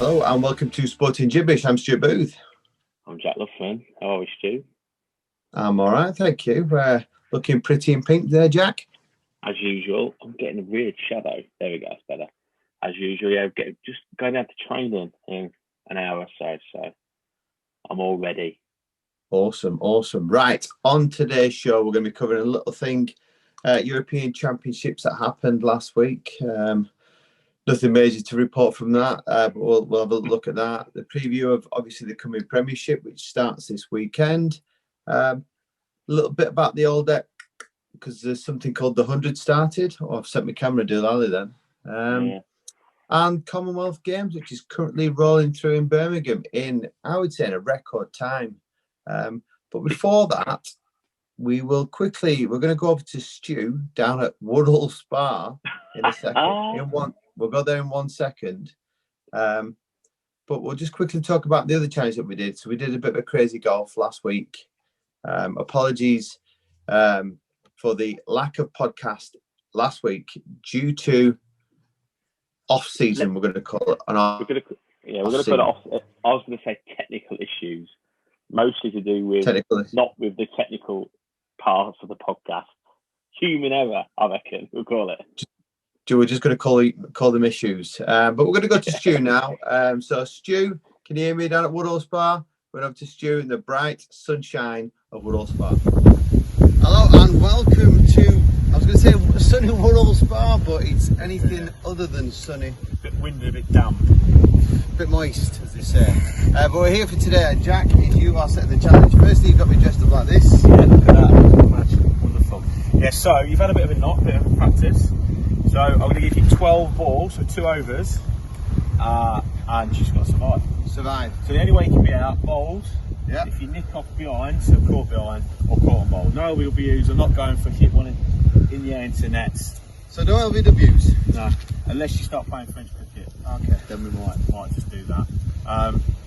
Hello and welcome to Sporting Jibberish. I'm Stu Booth. I'm Jack Luffman. How are we, Stu? I'm all right, thank you. Looking pretty in pink there, Jack. As usual, I'm getting a weird shadow. There we go, that's better. As usual, yeah, just going down to training in an hour or so I'm all ready. Awesome. Right, on today's show, we're going to be covering a little thing, European Championships that happened last week. Nothing major to report from that, but we'll have a look at that. The preview of, obviously, the coming Premiership, which starts this weekend. A little bit about the older, because there's something called the 100 started. Oh, I've set my camera doolally then. And Commonwealth Games, which is currently rolling through in Birmingham in, I would say, in a record time. But before that, we're going to go over to Stu down at Woodhall Spa in a second. We'll go there in 1 second. But we'll just quickly talk about the other challenge that we did. So we did a bit of crazy golf last week. Apologies for the lack of podcast last week due to off-season, we're going to call it. We're going to call it off. I was going to say technical issues, mostly to do with, not with the technical parts of the podcast. Human error, I reckon, we'll call it. We're just going to call them issues. But we're going to go to Stu now. So, Stu, can you hear me down at Woodhall Spa? We're over to Stu in the bright sunshine of Woodhall Spa. Hello and welcome to, I was going to say sunny Woodhall Spa, but it's anything other than sunny. A bit windy, a bit damp. A bit moist, as they say. But we're here for today. Jack, it's you are setting the challenge. Firstly, you've got me dressed up like this. Yeah, look at that. Wonderful. Yeah, so you've had a bit of a knock, a bit of practice. So I'm going to give you 12 balls, so 2 overs, and you just got to survive. So the only way you can be out, bowled, if you nick off behind, so caught behind, or caught on bowl. No LBWs, I'm not going for hit one in the air into nets. So no LBWs? No, unless you start playing French cricket. Okay. Then we might just do that.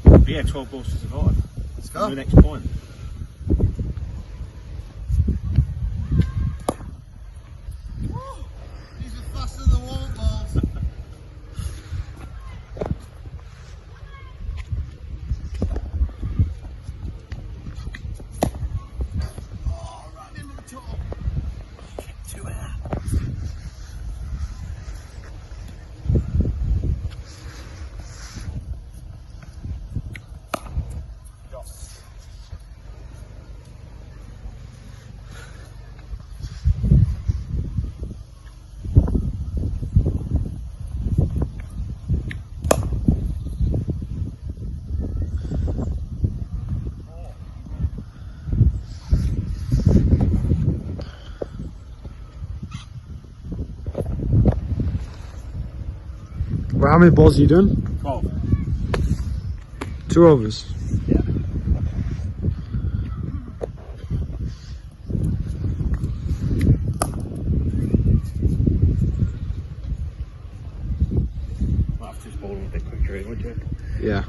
But yeah, 12 balls to survive. Let's go. To the next point. Well, how many balls have you done? 12. 2 overs? Yeah. Might have to just bowl a bit quicker, would you? Yeah.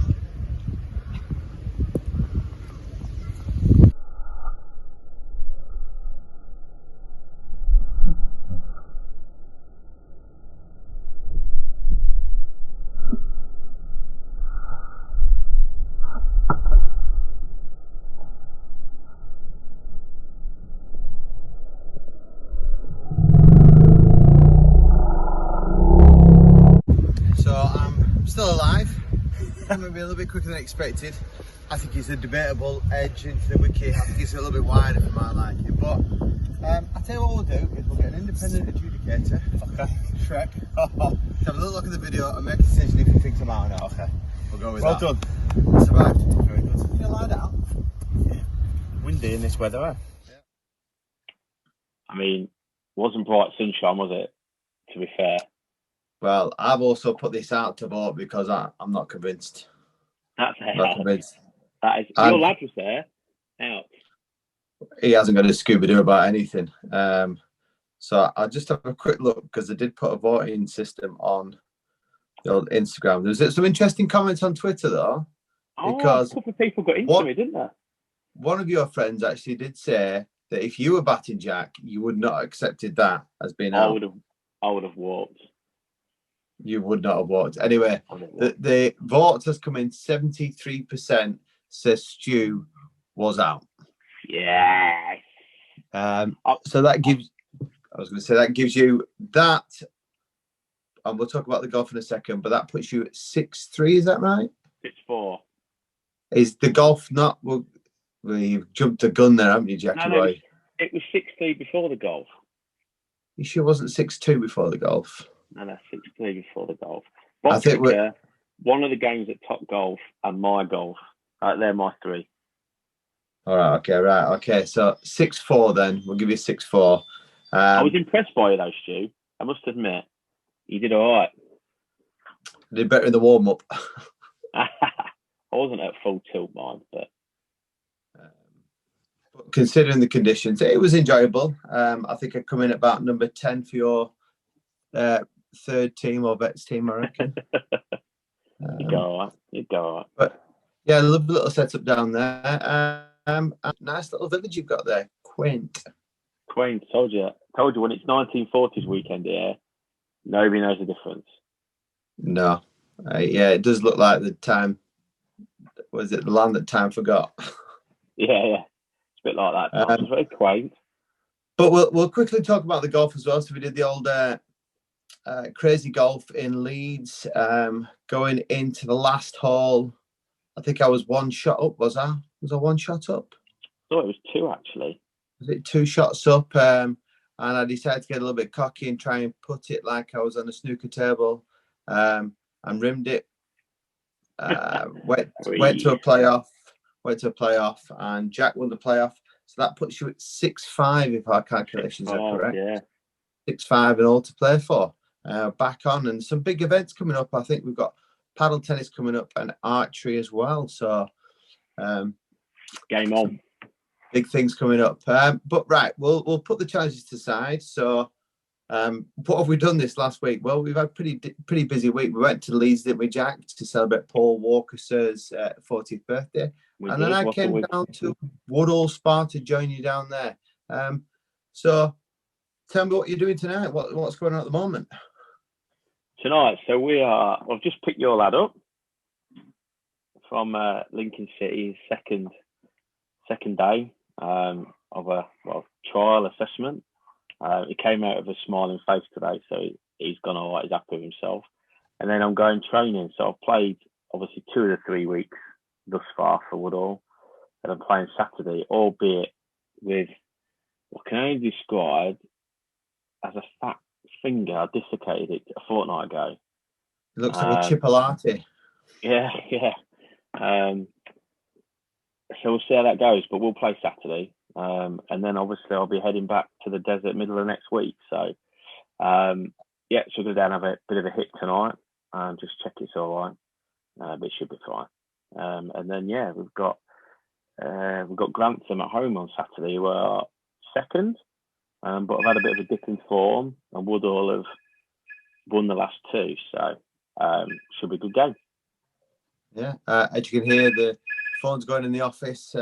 Still alive. Maybe a little bit quicker than expected. I think it's a debatable edge into the wicket. I think it's a little bit wider for my liking. But I tell you what we'll do is we'll get an independent adjudicator. Okay. Shrek. Have a little look at the video and make a decision if he thinks I'm out or not. Okay. We'll go with well that. Well done. Survived. Very good. You lied out. Yeah. Windy in this weather, eh? Yeah. I mean, wasn't bright sunshine, was it? To be fair. Well, I've also put this out to vote because I'm not convinced. That's not convinced. That is, your lad was there, out. He hasn't got a Scooby-Doo about anything. So I'll just have a quick look because I did put a voting system on the old Instagram. There's some interesting comments on Twitter though. Because a couple of people got into it, didn't they? One of your friends actually did say that if you were batting Jack, you would not have accepted that as being out. I would have walked. You would not have walked. Anyway, the vote has come in 73% says Stu was out. Yeah. So that gives, I was going to say, that gives you that, and we'll talk about the golf in a second, but that puts you at 6-3, is that right? 6-4. Is the golf not, well, you've jumped the gun there, haven't you, Jackie boy? It was 6-3 before the golf. You sure it wasn't 6-2 before the golf? No, 6-3 before the golf. I think one of the games at Top Golf and my golf. They're my three. All right. Okay. So 6-4 then. We'll give you 6-4. I was impressed by you though, Stu. I must admit, you did all right. I did better in the warm up. I wasn't at full tilt, mind, but considering the conditions, it was enjoyable. I think I come in at about number 10 for your third team or vets team, I reckon. You go all right. But yeah, lovely little setup down there. Nice little village you've got there. Quaint. Told you when it's 1940s weekend here, nobody knows the difference. No. Yeah, it does look like the time. Was it the land that time forgot? Yeah. It's a bit like that. It's very quaint. But we'll quickly talk about the golf as well. So we did the old crazy golf in Leeds, going into the last hole. I think I was one shot up. Was I one shot up? I thought it was two actually. Was it 2 shots up? And I decided to get a little bit cocky and try and put it like I was on a snooker table, and rimmed it. Went to a playoff, and Jack won the playoff. So that puts you at 6-5 if our calculations are correct. Yeah. 6-5 and all to play for. Back on, and some big events coming up. I think we've got paddle tennis coming up and archery as well. So game on. Big things coming up. But right, we'll put the challenges to side. So what have we done this last week? Well, we've had a pretty busy week. We went to Leeds, didn't we, Jack, to celebrate Paul Walker's 40th birthday. Then I came down to Woodall Spa to join you down there. So tell me what you're doing tonight. What's going on at the moment? Tonight, so I've just picked your lad up from Lincoln City's second day of a trial assessment. He came out with a smiling face today, so he's gone all right. He's happy with himself. And then I'm going training. So I've played obviously 2 of the 3 weeks thus far for Woodall, and I'm playing Saturday, albeit with what can only describe as a fat finger. I dislocated it a fortnight ago. It looks like a chipolati. Yeah. So we'll see how that goes, but we'll play Saturday. And then obviously I'll be heading back to the desert middle of next week. So, so we'll go down and have a bit of a hit tonight and just check it's all right. But it should be fine. And then, we've got Grantham at home on Saturday, who are second. But I've had a bit of a dip in form, and Woodall have won the last 2. So, should be a good game. Yeah, as you can hear, the phone's going in the office.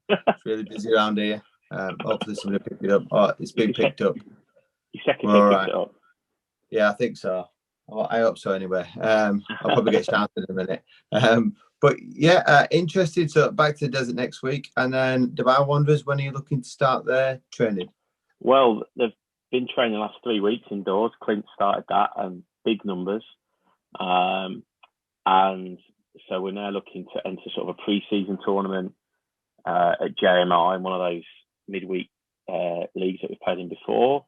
It's really busy around here. Hopefully somebody picked it up. Oh, it's been picked up. Your second picked it up. Yeah, I think so. Well, I hope so anyway. I'll probably get shouted in a minute. But interested. So back to the desert next week. And then Dubai Wanderers, when are you looking to start their training? Well, they've been training the last 3 weeks indoors. Clint started that, and big numbers. And so we're now looking to enter sort of a pre-season tournament at JMI, one of those midweek leagues that we've played in before.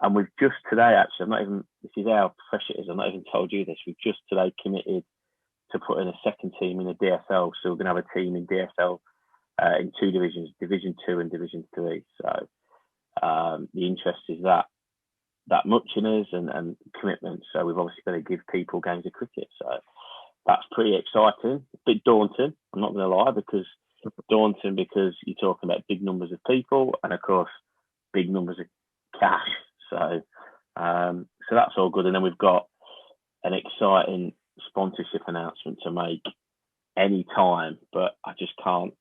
And we've just today, actually, this is how fresh it is, I've not even told you this, we've just today committed to put in a second team in the DSL. So we're going to have a team in DSL in 2 divisions, Division 2 and Division 3. So the interest is that much in us and commitment. So we've obviously got to give people games of cricket. So that's pretty exciting. A bit daunting, I'm not going to lie, because you're talking about big numbers of people and, of course, big numbers of cash. So that's all good. And then we've got an exciting sponsorship announcement to make any time, but I just can't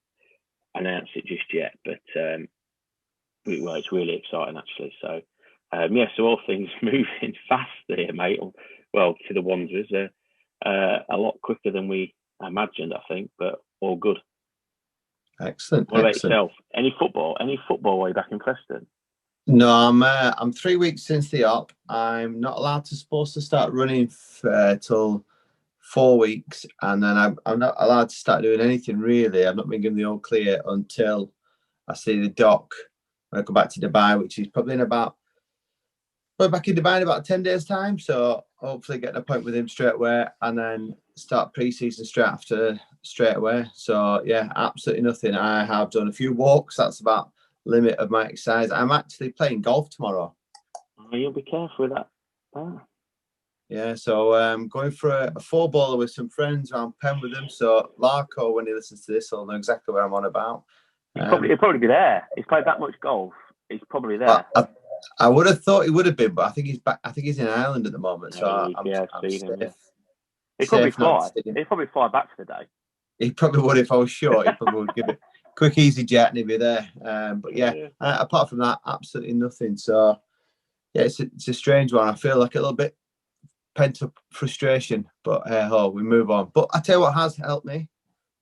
announce it just yet. But it's really exciting, actually. So so all things moving fast there, mate. to the Wanderers. A lot quicker than we imagined, I think, but all good. Excellent. What about yourself? Any football way back in Preston? No, I'm 3 weeks since the op. I'm not supposed to start running till 4 weeks, and then I'm not allowed to start doing anything really. I've not been given the all clear until I see the doc when I go back to Dubai, which is probably we're back in Dubai in about 10 days' time. So hopefully get an appointment with him straight away, and then start pre-season straight away. So yeah, absolutely nothing. I have done a few walks. That's about limit of my exercise. I'm actually playing golf tomorrow. Oh, you'll be careful with that. Oh. Yeah, so going for a 4-baller with some friends around Penn with them. So Larko, when he listens to this, will know exactly what I'm on about. He'll probably be there. He's played that much golf. He's probably there. I would have thought he would have been, but I think he's back. I think he's in Ireland at the moment. So I'm seen safe. him. Yeah. He'd probably fly back for the day. He probably would if I was sure. He probably would give it a quick, easy jet and he'd be there. But apart from that, absolutely nothing. So yeah, it's a strange one. I feel like a little bit pent up frustration, but we move on. But I tell you what has helped me: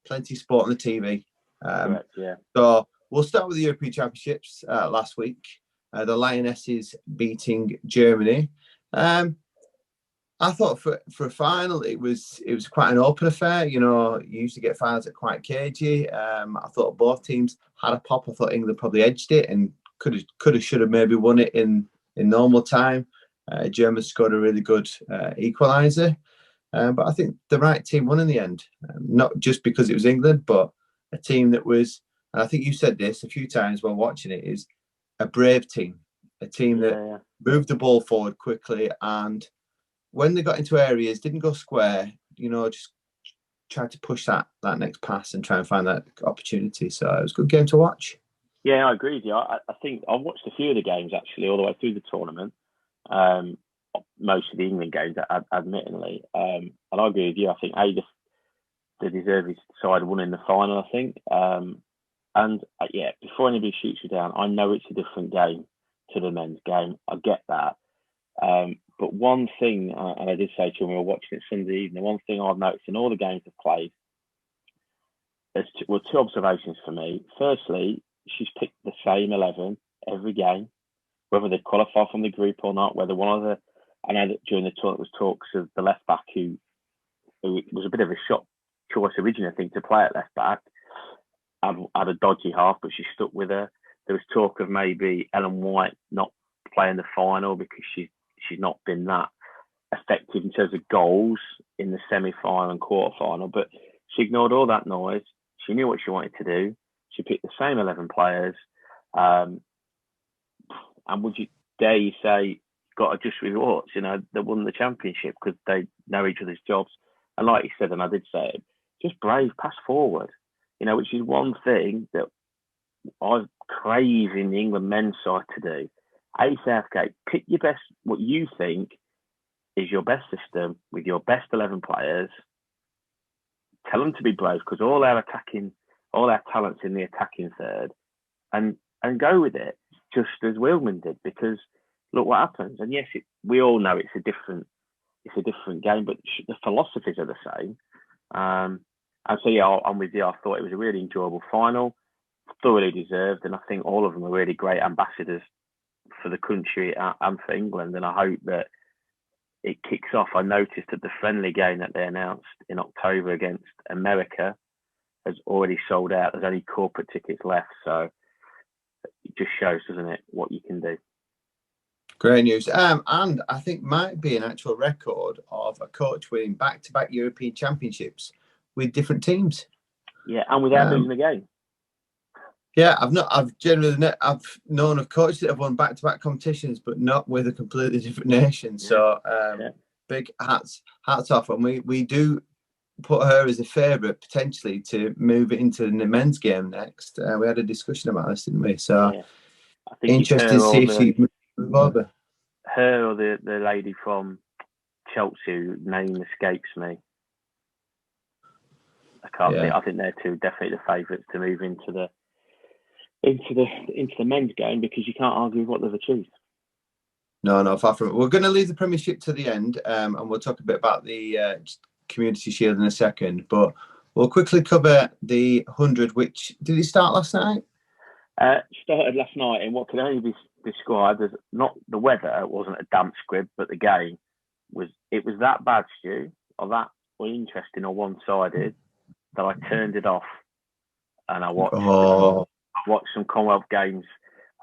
plenty of sport on the TV. Correct, yeah. So we'll start with the European Championships last week. The Lionesses beating Germany. I thought for a final it was quite an open affair. You know, you usually get finals that are quite cagey. I thought both teams had a pop. I thought England probably edged it and should have maybe won it in normal time. Germans scored a really good equaliser. But I think the right team won in the end. Not just because it was England, but a team that was, and I think you said this a few times while watching it, is a brave team. A team that moved the ball forward quickly, and when they got into areas, didn't go square, you know, just tried to push that next pass and try and find that opportunity. So it was a good game to watch. Yeah, I agree with you. I think I've watched a few of the games actually all the way through the tournament. Most of the England games, admittedly. And I agree with you. I think they deserve his side won in the final, I think. Before anybody shoots you down, I know it's a different game to the men's game. I get that. But one thing, and I did say to him, we were watching it Sunday evening, one thing I've noticed in all the games I've played, there's two observations for me. Firstly, she's picked the same 11 every game, whether they qualify from the group or not, whether one of the, I know that during the tournament was talks of the left back who was a bit of a shock choice originally, I think, to play at left back, had a dodgy half, but she stuck with her. There was talk of maybe Ellen White not playing the final because she's not been that effective in terms of goals in the semi-final and quarter-final, but she ignored all that noise. She knew what she wanted to do. She picked the same 11 players. And would you dare you say, got a just rewards, you know, they won the championship because they know each other's jobs. And like you said, and I did say it, just brave, pass forward, you know, which is one thing that I'm craving the England men's side to do. Southgate, pick your best, what you think is your best system with your best 11 players. Tell them to be brave because all our talents in the attacking third, and go with it just as Wilman did. Because look what happens. And yes, we all know it's a different game, but the philosophies are the same. And so yeah, I'm with you. I thought it was a really enjoyable final, thoroughly deserved, and I think all of them are really great ambassadors for the country and for England, and I hope that it kicks off. I noticed that the friendly game that they announced in October against America has already sold out. There's only corporate tickets left, so it just shows, doesn't it, what you can do. Great news. And I think might be an actual record of a coach winning back-to-back European Championships with different teams. Yeah, and without losing a game. Yeah, I've known of coaches that have won back-to-back competitions, but not with a completely different nation. So big hats off, and we do put her as a favourite potentially to move it into the men's game next. We had a discussion about this, didn't we? So I think interested to see if she move over. Her or the lady from Chelsea, whose name escapes me. I can't think. I think they're two definitely the favourites to move into the men's game because you can't argue with what they've achieved. No, far from it. We're going to leave the Premiership to the end, and we'll talk a bit about the Community Shield in a second. But we'll quickly cover the 100, which did it start last night? Started last night in what can only be described as not the weather. It wasn't a damp squib, but the game was that bad, Stu, or that interesting or one-sided that I turned it off and I watched some Commonwealth Games.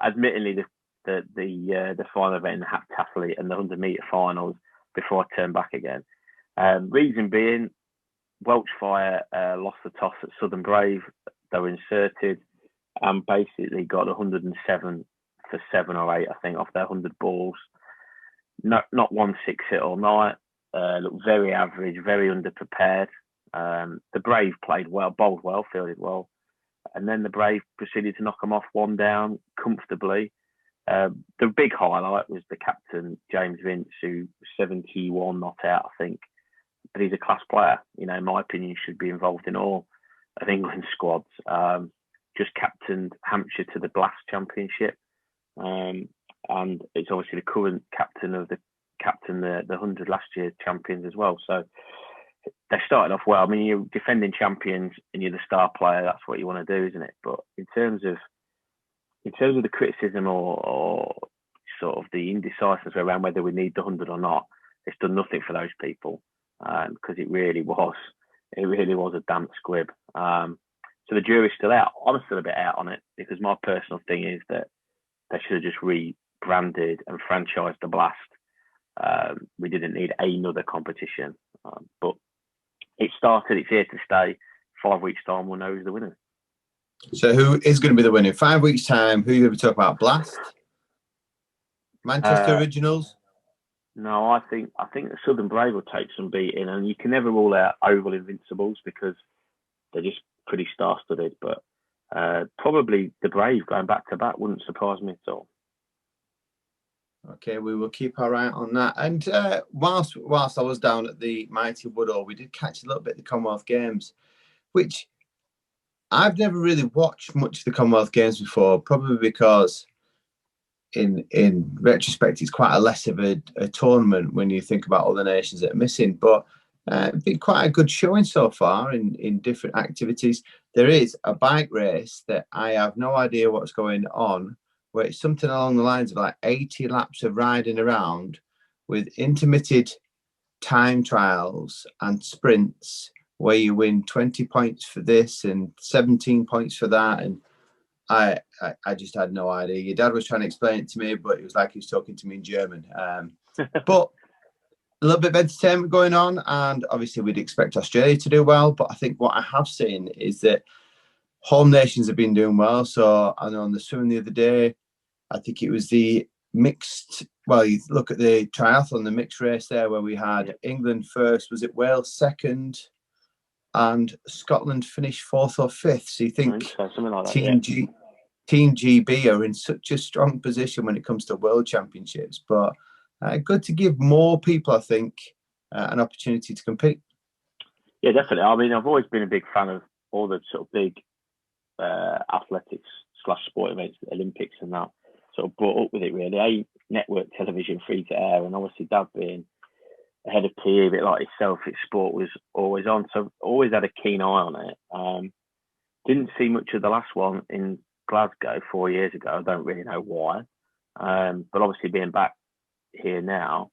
Admittedly, the final event in the heptathlete and the 100-metre finals before I turned back again. Reason being, Welsh Fire lost the toss at Southern Brave. They were inserted and basically got 107 for 7 or 8, I think, off their 100 balls. Not 1-6 hit all night. Looked very average, very underprepared. The Brave played well, bowled well, fielded well. And then the Brave proceeded to knock them off one down comfortably. The big highlight was the captain, James Vince, who was 71 not out, I think. But he's a class player. You know, in my opinion, should be involved in all of England's squads. Just captained Hampshire to the Blast Championship. And it's obviously the current captain of the 100 last year's champions as well. So they started off well. I mean, you're defending champions and you're the star player. That's what you want to do, isn't it? But in terms of the criticism or sort of the indecisiveness around whether we need the 100 or not, it's done nothing for those people because it really was a damp squib. So the jury's still out. I'm still a bit out on it because my personal thing is that they should have just rebranded and franchised the Blast. We didn't need another competition, but it started. It's here to stay. 5 weeks time, we'll know who's the winner. So who is going to be the winner? 5 weeks time, who are you going to talk about? Blast? Manchester Originals? No, I think the Southern Brave will take some beating, and you can never rule out Oval Invincibles because they're just pretty star-studded. But probably the Brave going back to back wouldn't surprise me at all. Okay, we will keep our eye on that. And whilst I was down at the mighty Woodall, we did catch a little bit of the Commonwealth Games, which I've never really watched much of the Commonwealth Games before, probably because in retrospect, it's quite a less of a tournament when you think about all the nations that are missing. But it's been quite a good showing so far in different activities. There is a bike race that I have no idea what's going on, where it's something along the lines of like 80 laps of riding around with intermittent time trials and sprints where you win 20 points for this and 17 points for that. And I just had no idea. Your dad was trying to explain it to me, but it was like he was talking to me in German. But a little bit of entertainment going on. And obviously we'd expect Australia to do well. But I think what I have seen is that home nations have been doing well. So I know on the swimming the other day, I think it was the mixed, well, you look at the triathlon, the mixed race there where we had England first, was it Wales second, and Scotland finished 4th or 5th. So you think like Team GB are in such a strong position when it comes to world championships. But good to give more people, I think, an opportunity to compete. Yeah, definitely. I mean, I've always been a big fan of all the sort of big athletics/sport events, the Olympics and that. Sort of brought up with it really. Network television, free to air, and obviously Dad being ahead of PE, a bit like yourself, its sport was always on. So I've always had a keen eye on it. Didn't see much of the last one in Glasgow 4 years ago. I don't really know why. But obviously being back here now,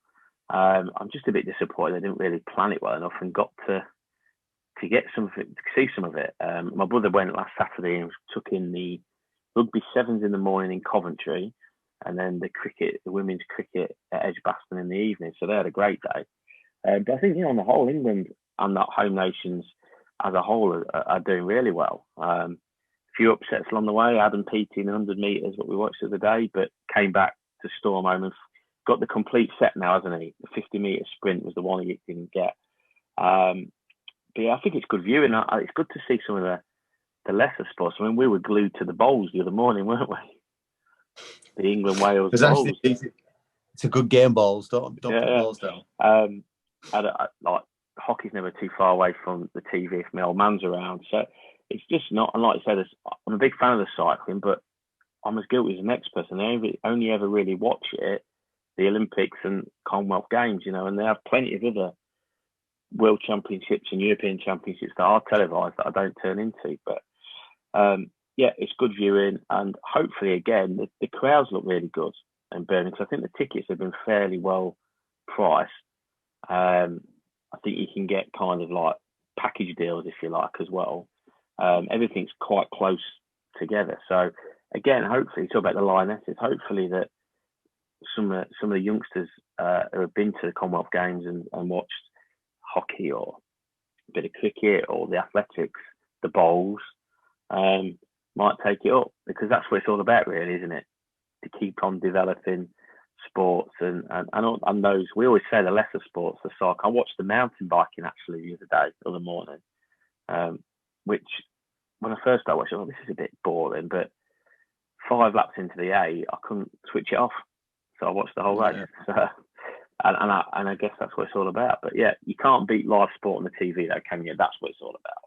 I'm just a bit disappointed I didn't really plan it well enough and got to get something, to see some of it. My brother went last Saturday and took in the rugby sevens in the morning in Coventry, and then the women's cricket at Edgbaston in the evening. So they had a great day. But I think, on the whole, England and that home nations as a whole are doing really well. A few upsets along the way. Adam Peaty in 100 metres, what we watched the other day, but came back to storm home and got the complete set now, hasn't he? The 50-metre sprint was the one he didn't get. But yeah, I think it's good viewing. It's good to see some of the lesser sports. I mean, we were glued to the bowls the other morning, weren't we? The England-Wales bowls. It's a good game, bowls. Don't put balls down. Like hockey's never too far away from the TV if my old man's around. So it's just not. And like you said, I'm a big fan of the cycling, but I'm as guilty as the next person. I only ever really watch it the Olympics and Commonwealth Games, you know, and they have plenty of other World Championships and European Championships that are televised that I don't turn into. But yeah, it's good viewing, and hopefully, again, the crowds look really good in Birmingham, because I think the tickets have been fairly well priced. I think you can get kind of like package deals, if you like, as well. Everything's quite close together. So again, hopefully, talk about the Lionesses. Hopefully that some of the youngsters who have been to the Commonwealth Games and watched hockey or a bit of cricket or the athletics, the bowls, might take it up, because that's what it's all about, really, isn't it? To keep on developing sports and those, we always say the lesser sports, the soccer. I watched the mountain biking actually the other morning, which when I first started watching, I thought, this is a bit boring, but 5 laps into the A, I couldn't switch it off, so I watched the whole race. So, and I guess that's what it's all about. But yeah, you can't beat live sport on the TV, though, can you? That's what it's all about.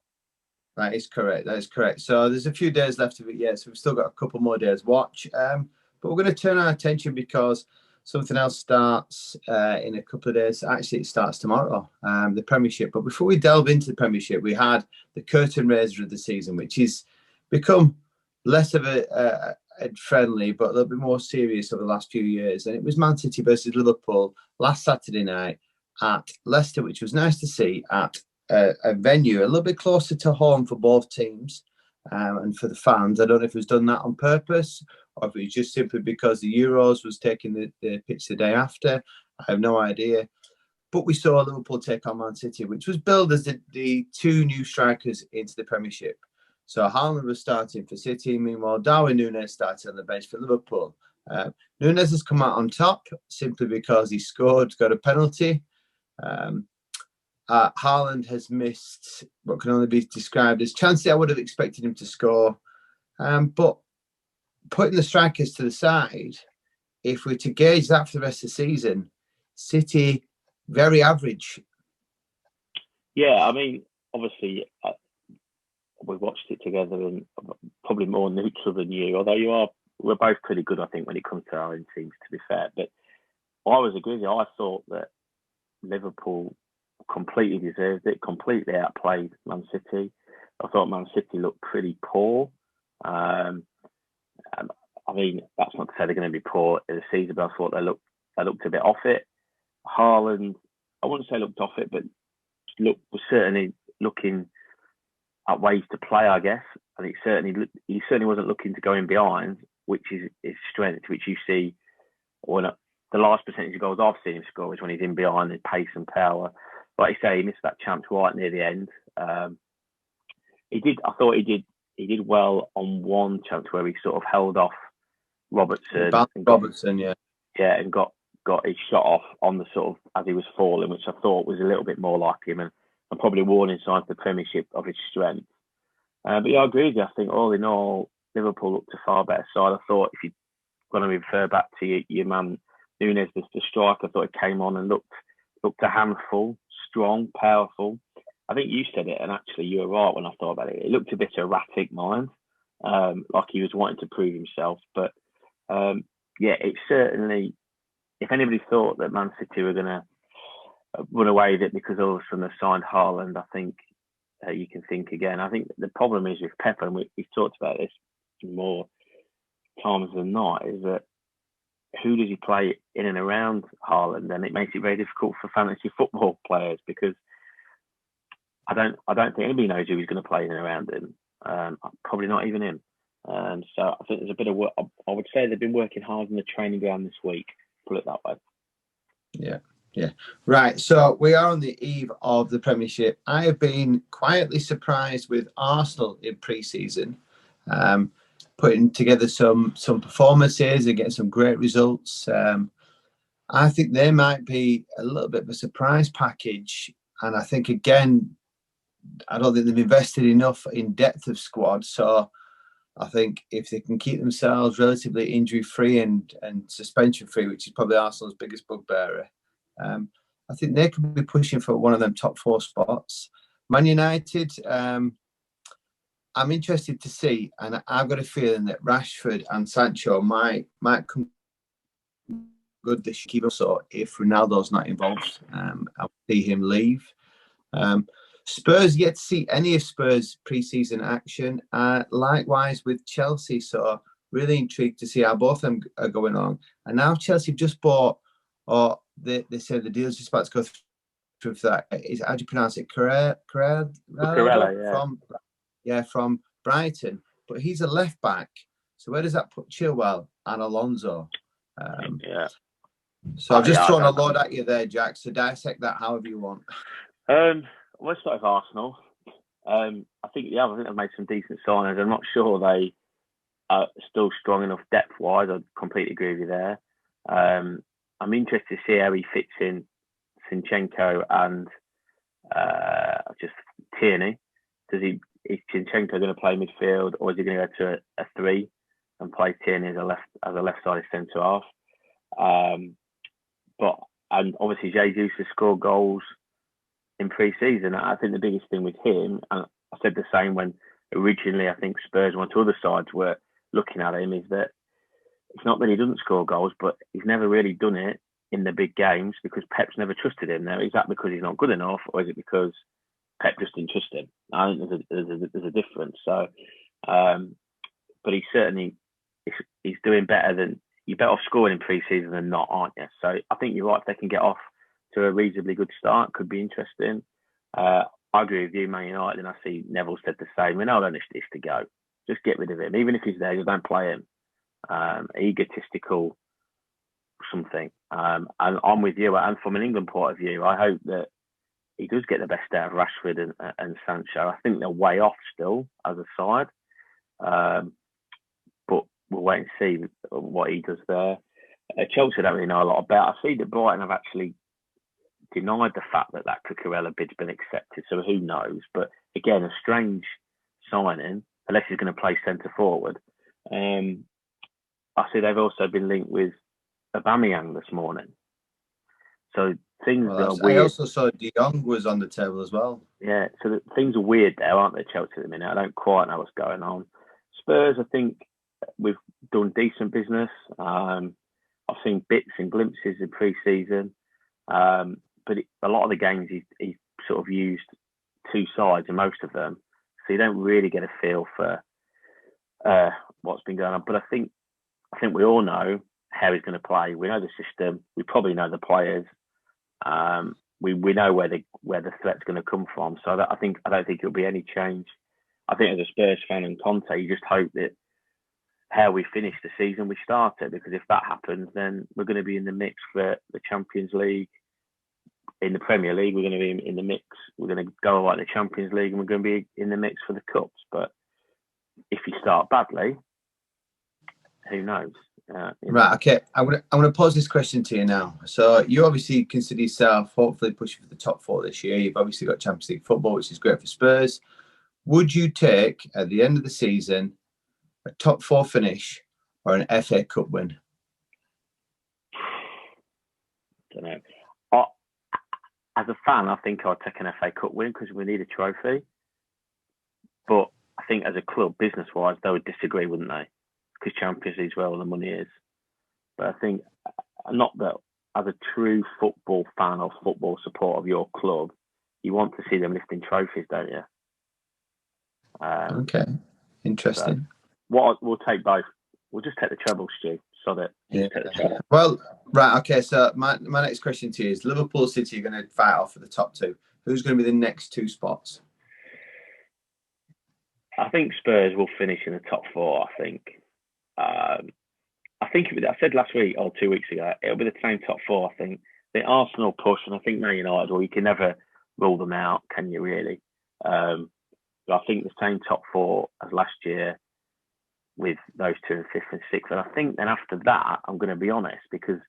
That is correct. That is correct. So there's a few days left of it yet, so we've still got a couple more days to watch. But we're going to turn our attention because something else starts in a couple of days. Actually, it starts tomorrow, the Premiership. But before we delve into the Premiership, we had the curtain raiser of the season, which has become less of a friendly, but a little bit more serious over the last few years. And it was Man City versus Liverpool last Saturday night at Leicester, which was nice to see at a venue a little bit closer to home for both teams and for the fans. I don't know if it was done that on purpose or if it was just simply because the Euros was taking the pitch the day after. I have no idea. But we saw Liverpool take on Man City, which was billed as the 2 new strikers into the Premiership. So Haaland was starting for City. Meanwhile, Darwin Núñez started on the bench for Liverpool. Núñez has come out on top simply because he scored, got a penalty. Haaland has missed what can only be described as chances I would have expected him to score. But putting the strikers to the side, if we're to gauge that for the rest of the season, City, very average. Yeah, I mean, obviously, we watched it together and probably more neutral than you, although we're both pretty good, I think, when it comes to our own teams, to be fair. But I was agreeing with you. I thought that Liverpool completely deserved it, completely outplayed Man City. I thought Man City looked pretty poor. I mean, that's not to say they're going to be poor in the season, but I thought they looked a bit off it. Haaland, I wouldn't say looked off it, but was certainly looking at ways to play, I guess. And he certainly wasn't looking to go in behind, which is his strength, which you see when the last percentage of goals I've seen him score is when he's in behind with pace and power. Like you say, he missed that chance right near the end. I thought he did well on one chance where he sort of held off Robertson. And got his shot off on the sort of as he was falling, which I thought was a little bit more like him and probably warning signs for the Premiership of his strength. But yeah, I agree with you. I think all in all, Liverpool looked a far better side. I thought if you're going to refer back to your man Núñez, the striker, I thought it came on and looked a handful, strong, powerful. I think you said it, and actually you were right when I thought about it. It looked a bit erratic, mind, like he was wanting to prove himself. But yeah, it certainly, if anybody thought that Man City were going to run away with it because all of a sudden they signed Haaland, I think you can think again. I think the problem is with Pep, and we've talked about this more times than not, is that who does he play in and around Haaland? And it makes it very difficult for fantasy football players because I don't think anybody knows who he's going to play in and around him. Probably not even him. So I think there's a bit of work. I would say they've been working hard on the training ground this week. Put it that way. Yeah. Right. So we are on the eve of the Premiership. I have been quietly surprised with Arsenal in pre-season, putting together some performances and getting some great results. I think they might be a little bit of a surprise package. And I think, again, I don't think they've invested enough in depth of squad. So I think if they can keep themselves relatively injury-free and suspension-free, which is probably Arsenal's biggest bugbearer, I think they could be pushing for one of them top 4 spots. Man United, I'm interested to see, and I've got a feeling that Rashford and Sancho might come good this year. So if Ronaldo's not involved, I'll see him leave. Spurs yet to see any of Spurs pre-season action. Likewise with Chelsea. So really intrigued to see how both of them are going on. And now Chelsea have just bought, or they say the deal's just about to go through for that. How do you pronounce it? Cucurella, yeah. From Brighton. But he's a left back. So where does that put Chilwell and Alonso? Yeah. So I've just thrown a load at you there, Jack. So dissect that however you want. Let's start with Arsenal. I think they've made some decent signings. I'm not sure they are still strong enough depth-wise. I completely agree with you there. I'm interested to see how he fits in Zinchenko and just Tierney. Is Zinchenko going to play midfield, or is he going to go to a 3 and play Tierney as a left-sided centre half? And obviously Jesus has scored goals in pre-season. I think the biggest thing with him, and I said the same when originally I think Spurs and two other sides were looking at him, is that it's not that he doesn't score goals, but he's never really done it in the big games because Pep's never trusted him. Now, is that because he's not good enough, or is it because Pep just didn't trust him? I think there's a difference. So, but he certainly he's doing better than. You're better off scoring in pre-season than not, aren't you? So I think you're right. If they can get off to a reasonably good start, could be interesting. I agree with you, Man United, and I see Neville said the same. Ronaldo needs to go. Just get rid of him. Even if he's there, just don't play him. Egotistical something. And I'm with you. And from an England point of view, I hope that he does get the best out of Rashford and Sancho. I think they're way off still as a side. But we'll wait and see what he does there. Chelsea don't really know a lot about. I see that Brighton have actually denied the fact that Cucurella bid's been accepted, so who knows? But again, a strange signing, unless he's going to play centre forward. I see they've also been linked with Aubameyang this morning. So things are weird. I also saw De Jong was on the table as well. Yeah, so things are weird there, aren't they, Chelsea, at the minute? I don't quite know what's going on. Spurs, I think we've done decent business. I've seen bits and glimpses in pre-season. But a lot of the games he's sort of used two sides in most of them. So you don't really get a feel for what's been going on. But I think we all know how he's going to play. We know the system. We probably know the players. We know where the threat's going to come from. So I don't think it'll be any change. I think as a Spurs fan and Conte, you just hope that how we finish the season we started, because if that happens, then we're going to be in the mix for the Champions League. In the Premier League, we're going to be in the mix. We're going to go right in the Champions League, and we're going to be in the mix for the cups. But if you start badly, who knows? Right. Okay. I'm going to pose this question to you now. So you obviously consider yourself hopefully pushing for the top 4 this year. You've obviously got Champions League football, which is great for Spurs. Would you take at the end of the season a top 4 finish or an FA Cup win? I don't know. As a fan, I think I'd take an FA Cup win because we need a trophy. But I think as a club, business-wise, they would disagree, wouldn't they? Because Champions League's where all the money is. But I think, not that as a true football fan or football support of your club, you want to see them lifting trophies, don't you? Okay, interesting. So we'll take both. We'll just take the treble, Stu. So that well, right. Okay. So my next question to you is: Liverpool City are going to fight off for the top 2. Who's going to be the next 2 spots? I think Spurs will finish in the top 4. I think. I said last week or 2 weeks ago, it'll be the same top 4. I think the Arsenal push, and I think Man United. Well, you can never rule them out, can you? Really? But I think the same top 4 as last year, with those 2 in 5th and 6th. And I think then after that, I'm going to be honest, because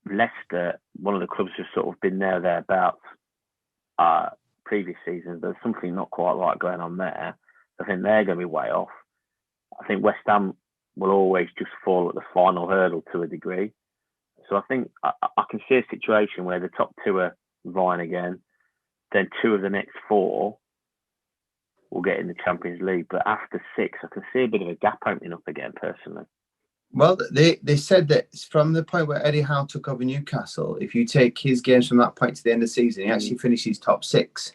Leicester, one of the clubs who's sort of been thereabouts previous seasons, there's something not quite right going on there. I think they're going to be way off. I think West Ham will always just fall at the final hurdle to a degree. So I think I can see a situation where the top 2 are vying again, then 2 of the next 4 will get in the Champions League. But after 6, I can see a bit of a gap opening up again, personally. Well, they said that from the point where Eddie Howe took over Newcastle, if you take his games from that point to the end of the season, he actually finishes top 6.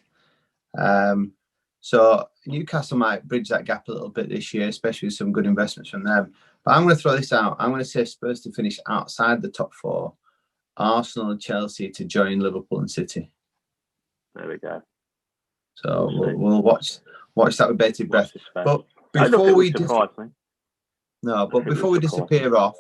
So Newcastle might bridge that gap a little bit this year, especially with some good investments from them. But I'm going to throw this out. I'm going to say Spurs to finish outside the top 4, Arsenal and Chelsea to join Liverpool and City. There we go. So we'll watch that with bated breath. But before we disappear off,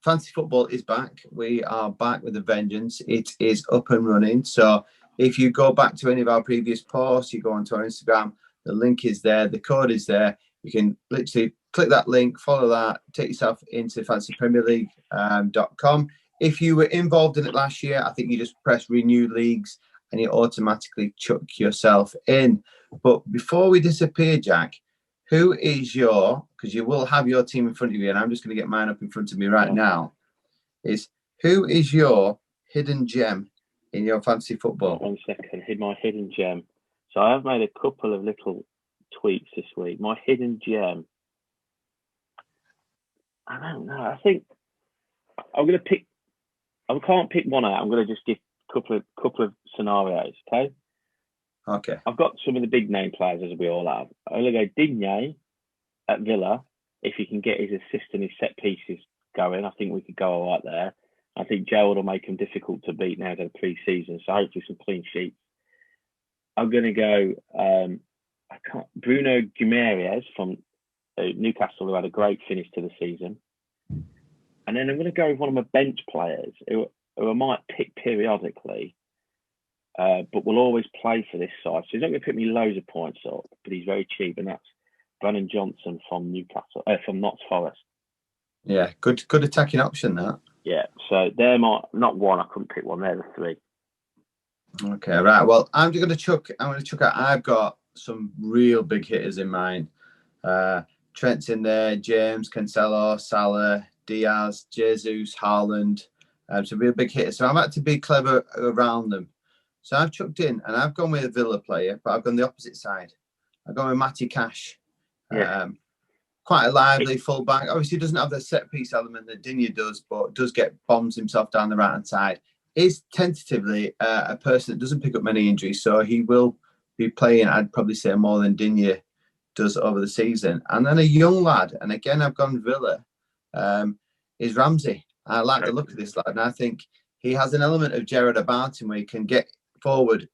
fantasy football is back. We are back with a vengeance. It is up and running. So if you go back to any of our previous posts, you go onto our Instagram, the link is there, the code is there. You can literally click that link, follow that, take yourself into fantasypremierleague.com. If you were involved in it last year, I think you just press renew leagues and you automatically chuck yourself in. But before we disappear, Jack, who is because you will have your team in front of you, and I'm just going to get mine up in front of me right now, who is your hidden gem in your fantasy football? 1 second, my hidden gem. So I have made a couple of little tweaks this week. My hidden gem, I don't know. I think I'm going to pick. I can't pick one out. I'm going to just give a couple of scenarios. Okay. I've got some of the big name players, as we all have. I'm going to go Digne at Villa. If he can get his assist and his set pieces going, I think we could go all right there. I think Gerald will make him difficult to beat now in pre-season, so hopefully some clean sheets. I'm going to go Bruno Guimaraes from Newcastle, who had a great finish to the season. And then I'm going to go with one of my bench players who I might pick periodically, but will always play for this side. So he's not going to pick me loads of points up, but he's very cheap, and that's Brennan Johnson from from Notts Forest. Yeah, good attacking option, that. Yeah, so they're not one. I couldn't pick one. They're the 3. Okay, right. Well, I'm going to chuck out. I've got some real big hitters in mind. Trent's in there, James, Cancelo, Salah, Diaz, Jesus, Haaland. Some real big hitters. So I've had to be clever around them. So I've chucked in, and I've gone with a Villa player, but I've gone the opposite side. I've gone with Matty Cash. Yeah. Quite a lively fullback. Obviously, doesn't have the set piece element that Digne does, but does get bombs himself down the right hand side. Is tentatively a person that doesn't pick up many injuries, so he will be playing, I'd probably say, more than Digne does over the season. And then a young lad, and again, I've gone Villa, is Ramsey. I like the look of this lad, and I think he has an element of Gerrard about him where he can get forward,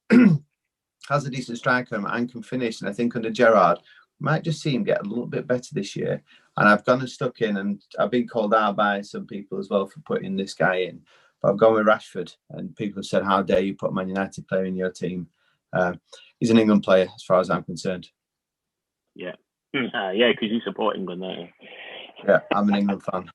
has a decent striker and can finish. And I think under Gerrard, might just see him get a little bit better this year. And I've gone and stuck in, and I've been called out by some people as well for putting this guy in. But I've gone with Rashford, and people have said, how dare you put a Man United player in your team? He's an England player, as far as I'm concerned. Yeah. Yeah, because you support England, don't you? Yeah, I'm an England fan.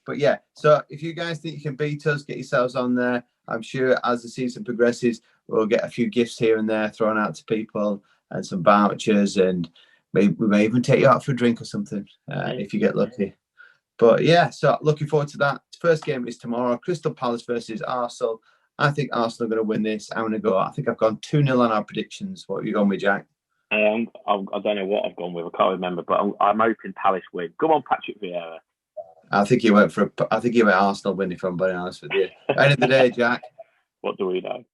But yeah, so if you guys think you can beat us, get yourselves on there. I'm sure as the season progresses, we'll get a few gifts here and there thrown out to people and some vouchers, and we may even take you out for a drink or something if you get lucky. But yeah, so looking forward to that. First game is tomorrow, Crystal Palace versus Arsenal. I think Arsenal are going to win this. I think I've gone 2-0 on our predictions. What have you gone with, Jack? I don't know what I've gone with. I can't remember, but I'm hoping Palace win. Come on, Patrick Vieira. I think he went Arsenal win, if I'm being honest with you. End of the day, Jack. What do we know?